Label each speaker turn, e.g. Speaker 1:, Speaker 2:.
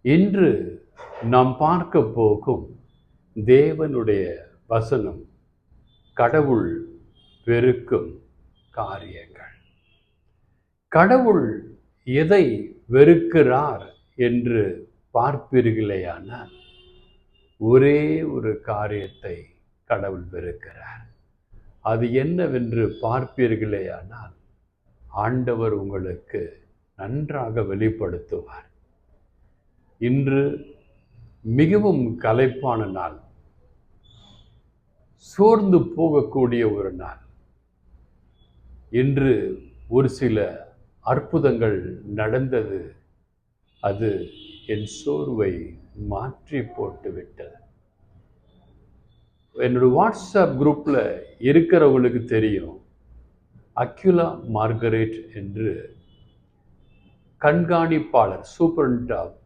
Speaker 1: இன்று நாம் பார்க்க போகும் தேவனுடைய வசனம் கடவுள் வெறுக்கும் காரியங்கள். கடவுள் எதை வெறுக்கிறார் என்று பார்ப்பீர்களேயானால் ஒரே ஒரு காரியத்தை கடவுள் வெறுக்கிறார். அது என்னவென்று பார்ப்பீர்களேயானால் ஆண்டவர் உங்களுக்கு நன்றாக வெளிப்படுத்துவார். இன்று மிகவும் களைப்பான நாள், சோர்ந்து போகக்கூடிய ஒரு நாள். இன்று ஒரு சில அற்புதங்கள் நடந்தது. அது என் சோர்வை மாற்றி போட்டு விட்டது. என்னோட வாட்ஸ்அப் குரூப்பில் இருக்கிறவங்களுக்கு தெரியும், அக்யூலா மார்கரெட் என்று கண்காணிப்பாளர், சூப்பரண்ட் ஆஃப்